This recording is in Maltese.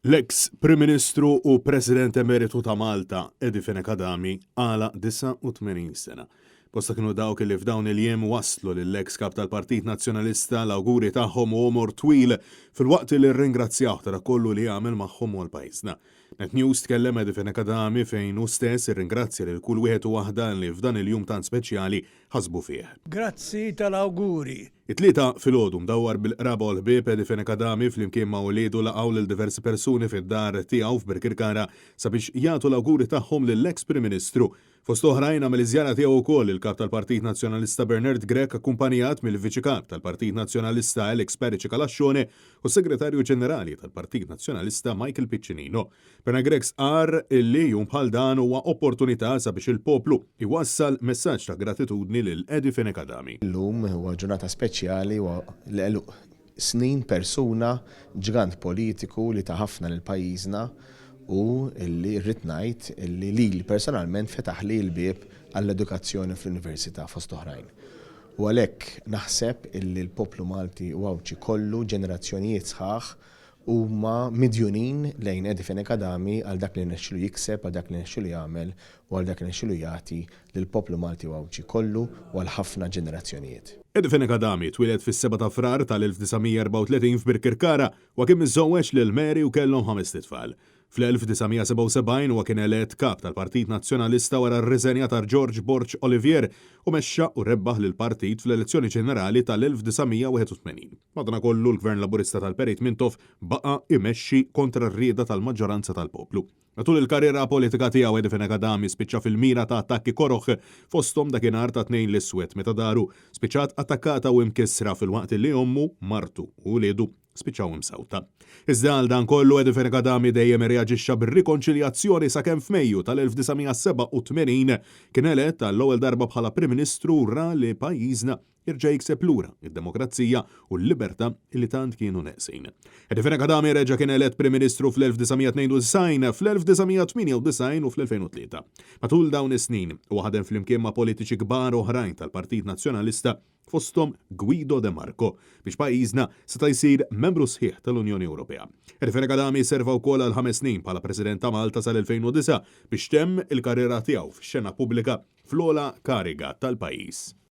L-eks Prim Ministru u President Emeritu ta' Malta, Edifene Kadami, għala 89 sena. Posta kienu dawk li f'dawn il-jiem waslu lill-eks kap tal-Partit Nazzjonalista l-awguri tagħhom u omor twil fil-waqt li rringrazzjaw tara kollu li għamel magħhom u l-pajjiżna. Net News tkellem Edifene Kadami fejn hu stess irringrazzja lil kull wieħed u waħda li f'dan il-jum tant speċjali ħasbu fih. Grazzi tal-awguri. It-tlieta fil-għodu mdawwar bil-qraba u l-ħbieb Edifene Kadami fl-imkien ma' wlidu laqgħu lil diversi persuni fid-dar tiegħu f'Birkirkara sabiex jagħtu l-awguri tagħhom lill-eks Prim Ministru. Fost oħrajn għamel iżjara tiegħu wkoll il-kap tal-Partit Nazzjonalista Bernard Grech akkumpanjat mill-Viċi Kap tal-Partit Nazzjonalista Alex Perici Kalaxxone u s-Segretarju Ġenerali tal-Partit Nazzjonalista Michael Piccinino. Bernard Grech qar illi jum bħal dan huwa opportunità sabiex il-poplu iwassal messaġġ ta' gratitudni lil Edifene Kadami. Illum huwa ġurnata speċjali u l-eluq snin persuna ġgant politiku li ta' ħafna lil pajjiżna u illi rrid ngħid illi li personalment fetaħ li l-bieb għall-edukazzjoni fl-Università fost oħrajn. U għalhekk naħseb illi l-poplu Malti u għawċi kollu ġenerazzjonijiet sħaħ huma midjunin lejn Edifene Kadami għal dak li nexxilu jikseb, għal dak li nexxilu jagħmel u għal dak li nexxilu jagħti lill-poplu Malti u għawċi kollu u għal ħafna ġenerazzjonijiet. Edifene Kadami twilet fis-7 ta' frar tal-1934 f'Birkirkara u kien miżżewweġ lil Mary u kellhom 5 tfal. Fl-1977 huwa kien elett kap tal-Partit Nazzjonalista wara r-riżenja ta' George Borch Olivier u mexxa u rebbaħ lil partit fl-elezzjoni ġenerali tal-1981. Madankollu l-Gvern Laburista tal-Perit Mintoff baqa' imexxi kontra r-rieda tal-maġġoranza tal-poplu. Matul il-karriera politika tiegħu Edifene Kadami spiċċa fil-mira ta' attakki koroħ fosthom dakinhar ta' tnejn l-iswed meta daru spiċċat attakkata u imkissra fil-waqt li ommu, martu u wliedu spiċċaw imsawta. Iżda għal dan kollu Edifene Kadami dejjem irreaġixxa bir-rikonċiljazzjoni sakemm f'Mejju tal-1987 kien elett għall-ewwel darba bħala Prim Ministru ra li pajjiżna irġa' jikseb lura id-demokrazija u l-libertà li tant kienu neqsin. Edifene Kadami reġa' kien elett Prim Ministru fl-1992, fl-1998 u fl-2003. Matul dawn is-snin u ħadem flimkien ma' politiċi kbar oħrajn tal-Partit Nazzjonalista fosthom Guido De Marco biex pajjiżna seta' jsir membru sħiħ tal-Unjoni Ewropea. Edifene Kadami serva wkoll għal 5 snin bħala President ta' Malta sal-2009 biex temm il-karriera tiegħu fix-xena pubblika fl-ogħla kariga tal-pajjiż.